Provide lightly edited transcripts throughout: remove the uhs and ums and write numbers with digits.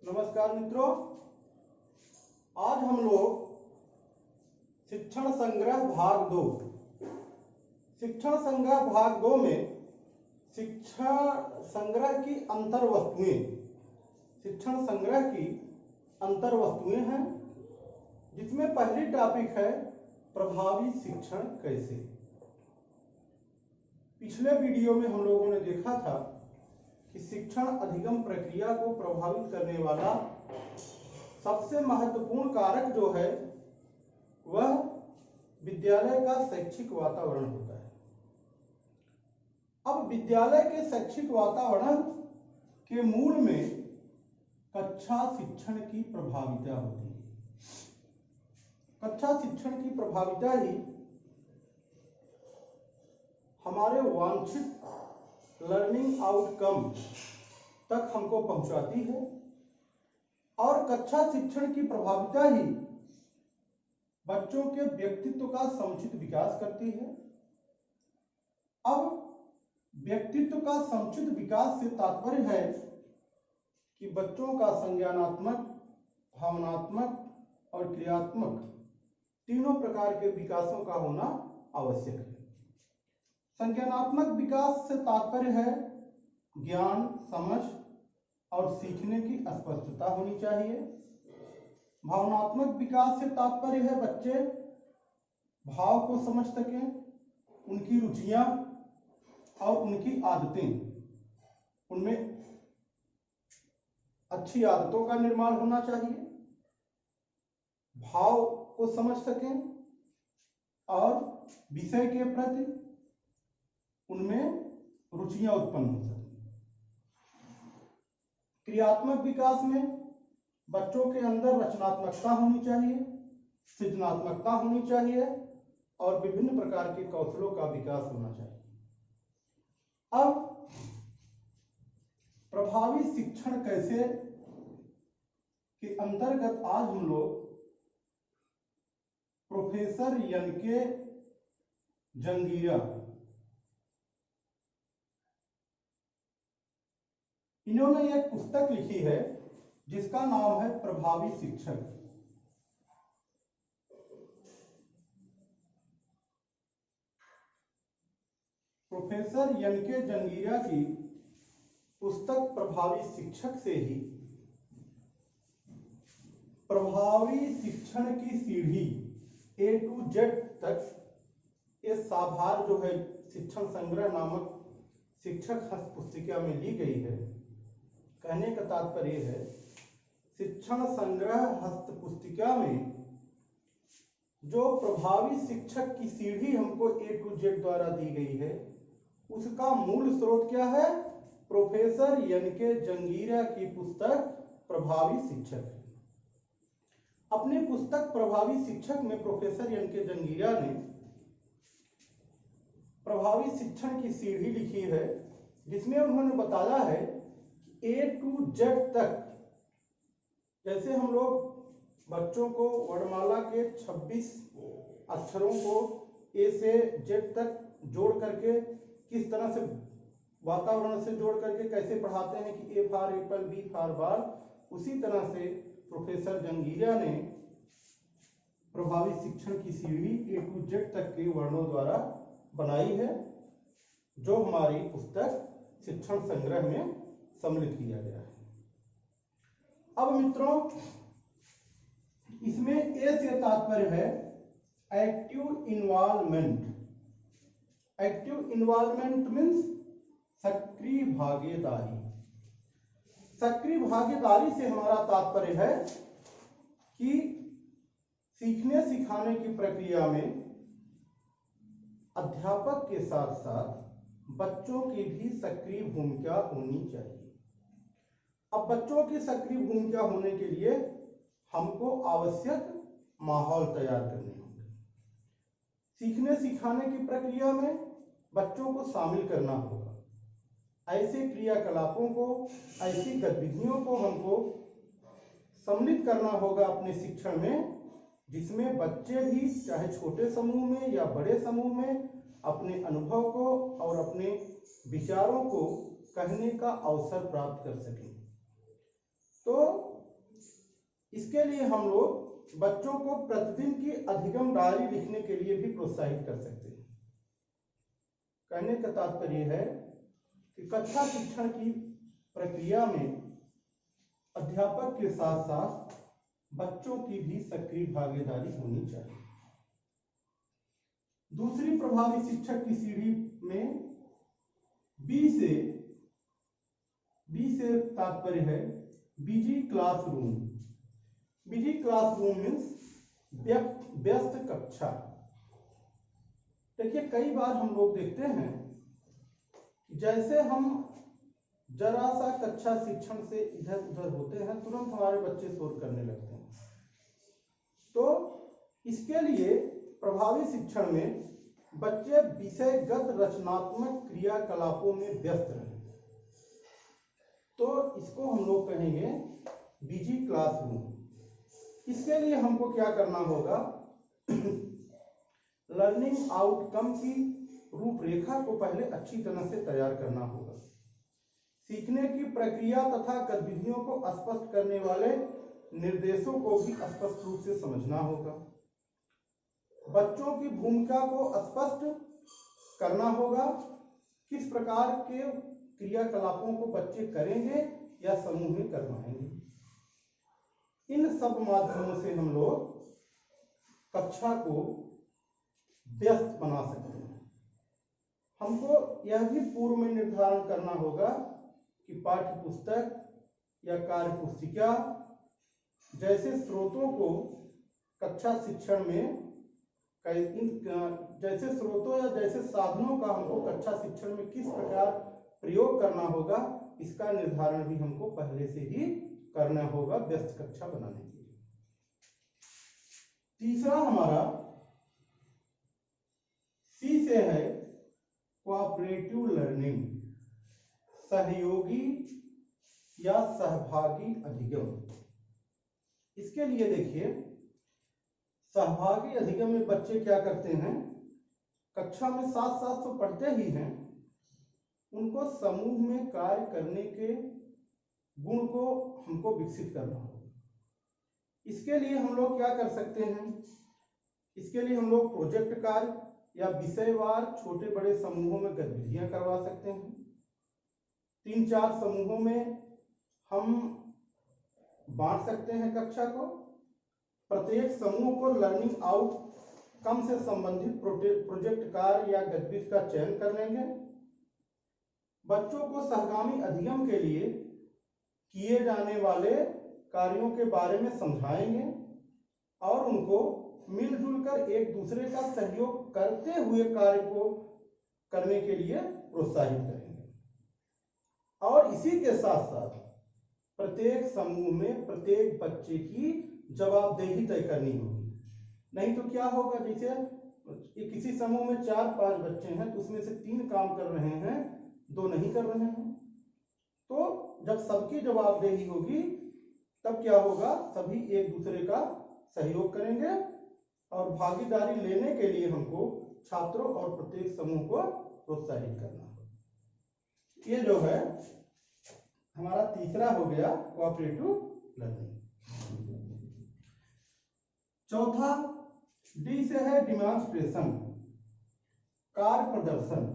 नमस्कार मित्रों, आज हम लोग शिक्षण संग्रह भाग 2 शिक्षण संग्रह भाग 2 में शिक्षण संग्रह की अंतर वस्तुएं शिक्षण संग्रह की अंतर वस्तुएं हैं, जिसमें पहली टॉपिक है प्रभावी शिक्षण कैसे। पिछले वीडियो में हम लोगों ने देखा था कि शिक्षण अधिगम प्रक्रिया को प्रभावित करने वाला सबसे महत्वपूर्ण कारक जो है वह विद्यालय का शैक्षिक वातावरण होता है। अब विद्यालय के शैक्षिक वातावरण के मूल में कक्षा शिक्षण की प्रभाविता होती है। कक्षा शिक्षण की प्रभाविता ही हमारे वांछित लर्निंग आउटकम तक हमको पहुंचाती है और कक्षा शिक्षण की प्रभाविता ही बच्चों के व्यक्तित्व का समुचित विकास करती है। अब व्यक्तित्व का समुचित विकास से तात्पर्य है कि बच्चों का संज्ञानात्मक, भावनात्मक और क्रियात्मक तीनों प्रकार के विकासों का होना आवश्यक है। संज्ञानात्मक विकास से तात्पर्य है ज्ञान, समझ और सीखने की स्पष्टता होनी चाहिए। भावनात्मक विकास से तात्पर्य है बच्चे भाव को समझ सकें, उनकी रुचियां और उनकी आदतें, उनमें अच्छी आदतों का निर्माण होना चाहिए, भाव को समझ सकें और विषय के प्रति उनमें रुचियां उत्पन्न हो सकें। क्रियात्मक विकास में बच्चों के अंदर रचनात्मकता होनी चाहिए, सृजनात्मकता होनी चाहिए और विभिन्न प्रकार के कौशलों का विकास होना चाहिए। अब प्रभावी शिक्षण कैसे के अंतर्गत आज हम लोग प्रोफेसर एन.के. जंगीरा, इन्होंने एक पुस्तक लिखी है जिसका नाम है प्रभावी शिक्षक। Professor NK. जंगीरा की पुस्तक प्रभावी शिक्षक से ही प्रभावी शिक्षण की सीढ़ी A to Z तक ये साभार जो है शिक्षण संग्रह नामक शिक्षक हस्त पुस्तिका में ली गई है। कहने का तात्पर्य है शिक्षण संग्रह हस्त पुस्तिका में जो प्रभावी शिक्षक की सीढ़ी हमको A to Z द्वारा दी गई है उसका मूल स्रोत क्या है? Professor NK. जंगीरा की पुस्तक प्रभावी शिक्षक। अपनी पुस्तक प्रभावी शिक्षक में प्रोफेसर एन.के. जंगीरा ने प्रभावी शिक्षण की सीढ़ी लिखी है, जिसमें उन्होंने बताया है A to Z तक। जैसे हम लोग बच्चों को वर्णमाला के 26 अक्षरों को A से Z तक जोड़ करके किस तरह से वातावरण से जोड़ करके कैसे पढ़ाते हैं कि A for Apple, B for ball, उसी तरह से प्रोफेसर जंगीरा ने प्रभावी शिक्षण की सीढ़ी A to Z तक के वर्णों द्वारा बनाई है, जो हमारी पुस्तक शिक्षण संग्रह में सम्मिलित किया गया है। अब मित्रों, इसमें ए से तात्पर्य है active involvement. Active involvement means सक्रिय भागीदारी। सक्रिय भागीदारी से हमारा तात्पर्य है कि सीखने सिखाने की प्रक्रिया में अध्यापक के साथ साथ बच्चों की भी सक्रिय भूमिका होनी चाहिए। अब बच्चों की सक्रिय भूमिका होने के लिए हमको आवश्यक माहौल तैयार करने होंगे। सीखने सिखाने की प्रक्रिया में बच्चों को शामिल करना होगा। ऐसे क्रियाकलापों को, ऐसी गतिविधियों को हमको सम्मिलित करना होगा अपने शिक्षण में, जिसमें बच्चे भी चाहे छोटे समूह में या बड़े समूह में अपने अनुभव को और अपने विचारों को कहने का अवसर प्राप्त कर सकें। तो इसके लिए हम लोग बच्चों को प्रतिदिन की अधिगम डायरी लिखने के लिए भी प्रोत्साहित कर सकते हैं। कहने का तात्पर्य है कि कक्षा शिक्षण की प्रक्रिया में अध्यापक के साथ साथ बच्चों की भी सक्रिय भागीदारी होनी चाहिए। दूसरी प्रभावी शिक्षक की सीढ़ी में बी से तात्पर्य है busy classroom. Busy classroom means व्यस्त कक्षा। देखिए, कई बार हम लोग देखते हैं जैसे हम जरा सा कक्षा शिक्षण से इधर उधर होते हैं, तुरंत हमारे बच्चे शोर करने लगते हैं। तो इसके लिए प्रभावी शिक्षण में बच्चे विषयगत रचनात्मक क्रियाकलापों में व्यस्त रहें। तो इसको हम लोग कहेंगे बिजी क्लासरूम। इसके लिए हमको क्या करना होगा, लर्निंग आउटकम की रूपरेखा को पहले अच्छी तरह से तैयार करना होगा। सीखने की प्रक्रिया तथा गतिविधियों को स्पष्ट करने वाले निर्देशों को भी स्पष्ट रूप से समझना होगा। बच्चों की भूमिका को स्पष्ट करना होगा। किस प्रकार के क्रियाकलापों को बच्चे करेंगे या समूह में करवाएंगे। इन सब माध्यमों से हम लोग कक्षा को व्यस्त बना सकते हैं। हमको यह भी पूर्व में निर्धारण करना होगा कि पाठ्य पुस्तक या कार्य पुस्तिका जैसे स्रोतों को कक्षा शिक्षण में जैसे स्रोतों या जैसे साधनों का हमको कक्षा शिक्षण में किस प्रकार प्रयोग करना होगा, इसका निर्धारण भी हमको पहले से ही करना होगा व्यस्त कक्षा बनाने के लिए। तीसरा हमारा सी से है कोऑपरेटिव लर्निंग, सहयोगी या सहभागी अधिगम। इसके लिए देखिए, सहभागी अधिगम में बच्चे क्या करते हैं, कक्षा में साथ साथ तो पढ़ते ही हैं, उनको समूह में कार्य करने के गुण को हमको विकसित करना होगा। इसके लिए हम लोग क्या कर सकते हैं, इसके लिए हम लोग प्रोजेक्ट कार्य या विषयवार छोटे बड़े समूहों में गतिविधियां करवा सकते हैं। 3-4 समूहों में हम बांट सकते हैं कक्षा को। प्रत्येक समूह को लर्निंग आउटकम से संबंधित प्रोजेक्ट कार्य या गतिविधि का चयन कर लेंगे। बच्चों को सहगामी अधिगम के लिए किए जाने वाले कार्यों के बारे में समझाएंगे और उनको मिलजुल कर एक दूसरे का सहयोग करते हुए कार्य को करने के लिए प्रोत्साहित करेंगे। और इसी के साथ साथ प्रत्येक समूह में प्रत्येक बच्चे की जवाबदेही तय करनी होगी। नहीं तो क्या होगा, जैसे किसी समूह में 4-5 बच्चे हैं तो उसमें से 3 काम कर रहे हैं, 2 नहीं कर रहे हैं। तो जब सबकी जवाबदेही होगी तब क्या होगा, सभी एक दूसरे का सहयोग करेंगे और भागीदारी लेने के लिए हमको छात्रों और प्रत्येक समूह को प्रोत्साहित करना होगा। ये जो है हमारा तीसरा हो गया कोऑपरेटिव लर्निंग। चौथा डी से है डिमॉन्स्ट्रेशन, कार्य प्रदर्शन।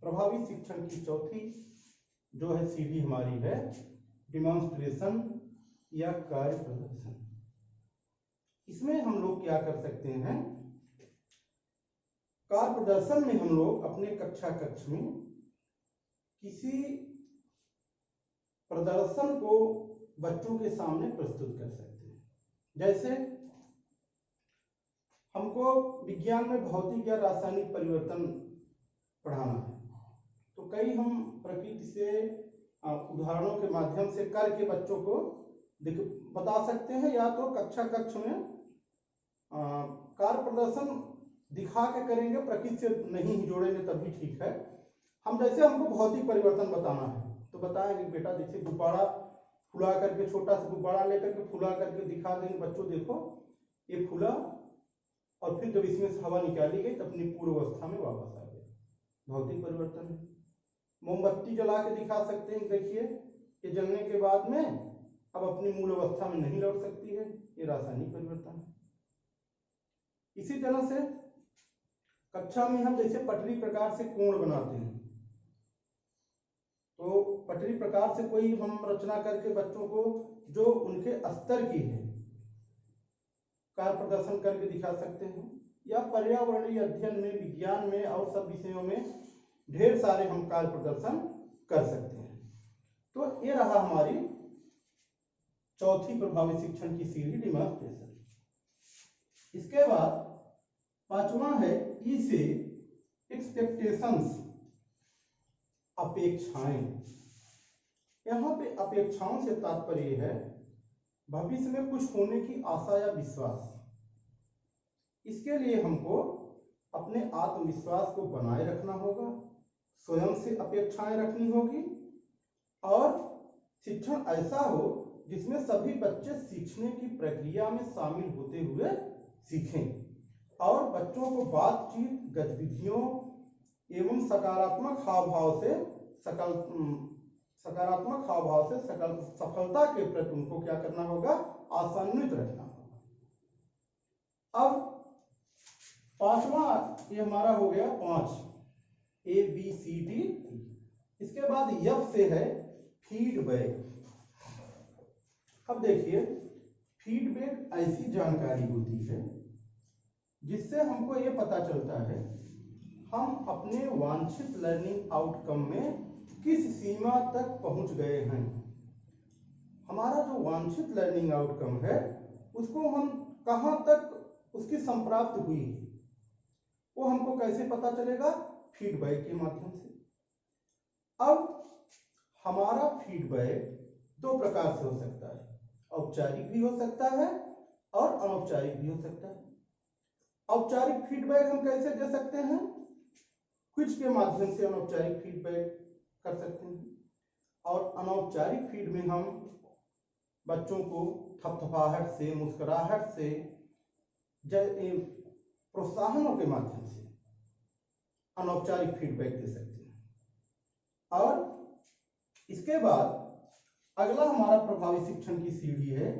प्रभावी शिक्षण की चौथी जो है सीढ़ी हमारी है डिमॉन्स्ट्रेशन या कार्य प्रदर्शन। इसमें हम लोग क्या कर सकते हैं, कार्य प्रदर्शन में हम लोग अपने कक्ष में किसी प्रदर्शन को बच्चों के सामने प्रस्तुत कर सकते हैं। जैसे हमको विज्ञान में भौतिक या रासायनिक परिवर्तन पढ़ाना है, तो कई हम प्रकृति से उदाहरणों के माध्यम से करके बच्चों को बता सकते हैं, या तो कक्ष में कार्य प्रदर्शन दिखा के करेंगे, प्रकृति से नहीं जोड़ेंगे तभी ठीक है। हम जैसे हमको भौतिक परिवर्तन बताना है तो बताएंगे, बेटा जैसे गुब्बारा फुला करके, छोटा सा गुब्बारा लेकर के फुला करके दिखा देंगे, बच्चों देखो ये फुला और फिर जब इसमें से हवा निकाली गई तो अपनी पूर्व अवस्था में वापस आ गया, भौतिक परिवर्तन है। मोमबत्ती जला के दिखा सकते हैं, देखिए ये जलने के बाद में अब अपनी मूल अवस्था में नहीं लौट सकती है, ये रासायनिक परिवर्तन है। इसी तरह से कक्षा में हम जैसे पटरी प्रकार से कोण बनाते हैं, तो पटरी प्रकार से कोई हम रचना करके बच्चों को जो उनके स्तर की है कार्य प्रदर्शन करके दिखा सकते हैं, या पर्यावरणीय अध्ययन में, विज्ञान में और सब विषयों में ढेर सारे हम कार्य प्रदर्शन कर सकते हैं। तो ये रहा हमारी चौथी प्रभावी शिक्षण की सीढ़ी, डिमॉन्स्ट्रेशन। इसके बाद पांचवा है ई से एक्सपेक्टेशंस, अपेक्षाएं। यहाँ पे अपेक्षाओं से तात्पर्य है भविष्य में कुछ होने की आशा या विश्वास। इसके लिए हमको अपने आत्मविश्वास को बनाए रखना होगा, स्वयं से अपेक्षाएं रखनी होगी, और शिक्षण ऐसा हो जिसमें सभी बच्चे सीखने की प्रक्रिया में शामिल होते हुए सीखें, और बच्चों को बातचीत, गतिविधियों एवं सकारात्मक हाव भाव से सफलता के प्रति उनको क्या करना होगा, आशान्वित रखना होगा। अब पांचवा ये हमारा हो गया 5 ABCD। इसके बाद यफ से है फीडबैक। अब देखिए, फीडबैक ऐसी जानकारी होती है जिससे हमको ये पता चलता है हम अपने वांछित लर्निंग आउटकम में किस सीमा तक पहुंच गए हैं। हमारा जो वांछित लर्निंग आउटकम है उसको हम कहां तक उसकी संप्राप्त हुई, वो हमको कैसे पता चलेगा, फीडबैक के माध्यम से। अब हमारा फीडबैक दो प्रकार से हो सकता है, औपचारिक भी हो सकता है और अनौपचारिक भी हो सकता है। औपचारिक फीडबैक हम कैसे दे सकते हैं, क्विज के माध्यम से अनौपचारिक फीडबैक कर सकते हैं, और अनौपचारिक फीड में हम बच्चों को थपथपाहट से, मुस्कुराहट से, प्रोत्साहनों के माध्यम से अनौपचारिक फीडबैक दे सकते हैं। और इसके बाद अगला हमारा प्रभावी शिक्षण की सीढ़ी है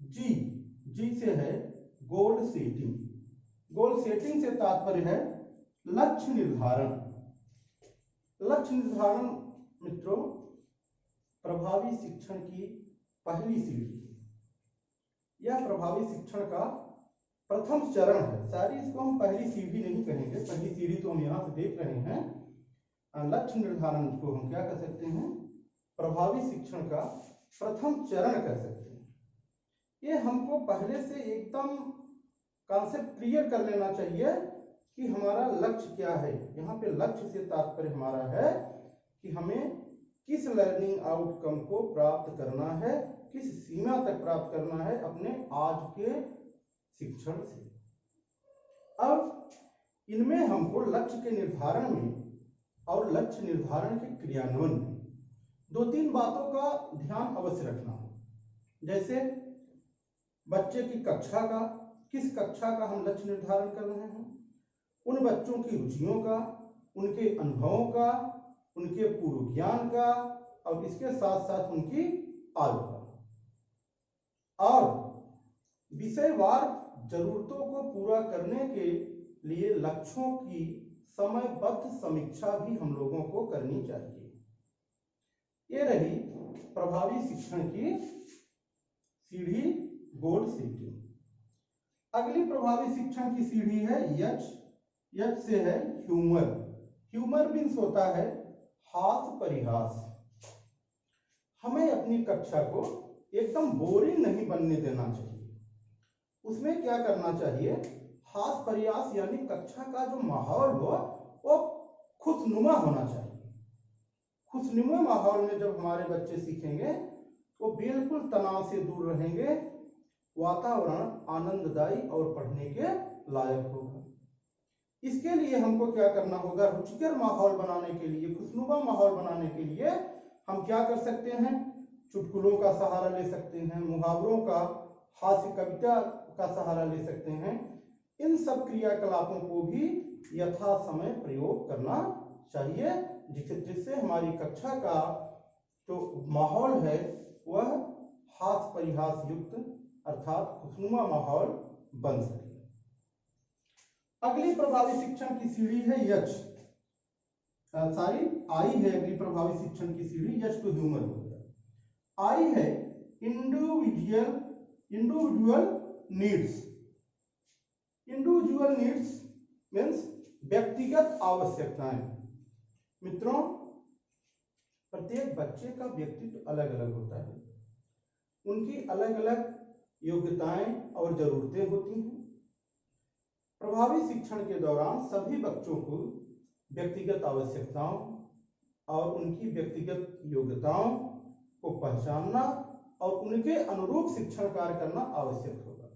जी से है गोल सेटिंग। गोल सेटिंग से तात्पर्य है लक्ष्य निर्धारण। लक्ष्य निर्धारण मित्रों प्रभावी शिक्षण की पहली सीढ़ी है। यह प्रभावी शिक्षण का प्रथम चरण है। सारी इसको हम पहली सीढ़ी नहीं कहेंगे, पहली सीढ़ी तो हम यहाँ से देख रहे हैं। लक्ष्य निर्धारण को हम क्या कर सकते हैं, प्रभावी शिक्षण का प्रथम चरण कर सकते हैं। ये हमको पहले से एकदम कॉन्सेप्ट क्लियर कर लेना चाहिए कि हमारा लक्ष्य क्या है। यहाँ पे लक्ष्य से तात्पर्य हमारा है कि हमें किस लर्निंग आउटकम को प्राप्त करना है, किस सीमा तक प्राप्त करना है अपने आज के शिक्षण से। अब इनमें हमको लक्ष्य के निर्धारण में और लक्ष्य निर्धारण के क्रियान्वयन में दो तीन बातों का ध्यान अवश्य रखना हो। जैसे बच्चे की कक्षा का, किस कक्षा का हम लक्ष्य निर्धारण कर रहे हैं, उन बच्चों की रुचियों का, उनके अनुभवों का, उनके पूर्व ज्ञान का, और इसके साथ साथ उनकी आयु का, और विषयवार जरूरतों को पूरा करने के लिए लक्ष्यों की समयबद्ध समीक्षा भी हम लोगों को करनी चाहिए। ये रही प्रभावी शिक्षण की सीढ़ी, गोल सेटिंग। अगली प्रभावी शिक्षण की सीढ़ी है यच से है ह्यूमर। ह्यूमर मीन्स होता है हास्य परिहास। हमें अपनी कक्षा को एकदम बोरिंग नहीं बनने देना चाहिए। उसमें क्या करना चाहिए, हास्य परिहास यानी कक्षा का जो माहौल हो वो खुशनुमा होना चाहिए। खुशनुमा माहौल में जब हमारे बच्चे सीखेंगे वो बिल्कुल तनाव से दूर रहेंगे, वातावरण आनंददायी और पढ़ने के लायक होगा। इसके लिए हमको क्या करना होगा, रुचिकर माहौल बनाने के लिए, खुशनुमा माहौल बनाने के लिए हम क्या कर सकते हैं, चुटकुलों का सहारा ले सकते हैं, मुहावरों का, हास्य कविता का सहारा ले सकते हैं। इन सब क्रियाकलापों को भी यथा समय प्रयोग करना चाहिए, जिससे हमारी कक्षा का जो माहौल है वह हास परिहास युक्त अर्थात खुशनुमा माहौल बन सके। अगली प्रभावी शिक्षण की सीढ़ी है यच, आई है अगली प्रभावी शिक्षण की सीढ़ी, यच तो ह्यूमर हो गया। आई है individual needs. Individual needs means व्यक्तिगत आवश्यकताएं। मित्रों, प्रत्येक बच्चे का व्यक्तित्व अलग अलग होता है, उनकी अलग अलग योग्यताएं और जरूरतें होती हैं। प्रभावी शिक्षण के दौरान सभी बच्चों को व्यक्तिगत आवश्यकताओं और उनकी व्यक्तिगत योग्यताओं को पहचानना और उनके अनुरूप शिक्षण कार्य करना आवश्यक होगा।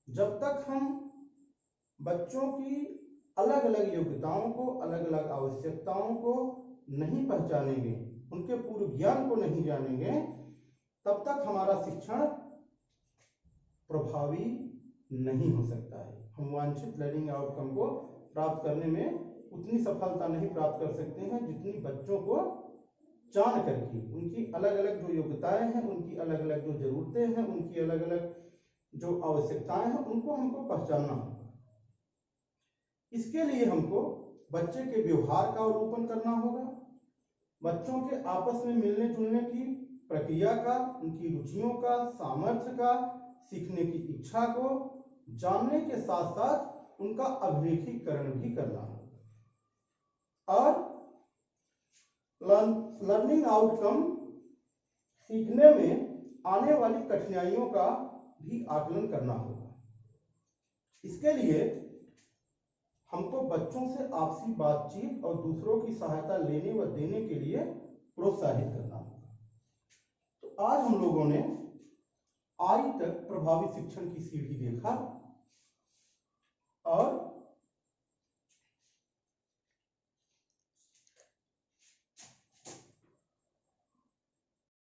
जब तक हम बच्चों की अलग अलग योग्यताओं को, अलग अलग आवश्यकताओं को नहीं पहचानेंगे, उनके पूर्व ज्ञान को नहीं जानेंगे, तब तक हमारा शिक्षण प्रभावी नहीं हो सकता है। हम वांछित लर्निंग आउटकम को प्राप्त करने में उतनी सफलता नहीं प्राप्त कर सकते हैं जितनी बच्चों को जान करके उनकी अलग अलग जो योग्यताएं हैं, उनकी अलग अलग जो जरूरतें हैं, उनकी अलग अलग जो आवश्यकताएं हैं, उनको हमको पहचानना होगा। इसके लिए हमको बच्चे के व्यवहार का अवलोकन करना होगा, बच्चों के आपस में मिलने जुलने की प्रक्रिया का, उनकी रुचियों का, सामर्थ्य का, सीखने की इच्छा को जानने के साथ साथ उनका अभिलेखीकरण भी करना होगा। और लर्निंग आउटकम सीखने में आने वाली कठिनाइयों का भी आकलन करना होगा। इसके लिए हमको बच्चों से आपसी बातचीत और दूसरों की सहायता लेने व देने के लिए प्रोत्साहित करना होगा। तो आज हम लोगों ने आई तक प्रभावी शिक्षण की सीढ़ी देखा और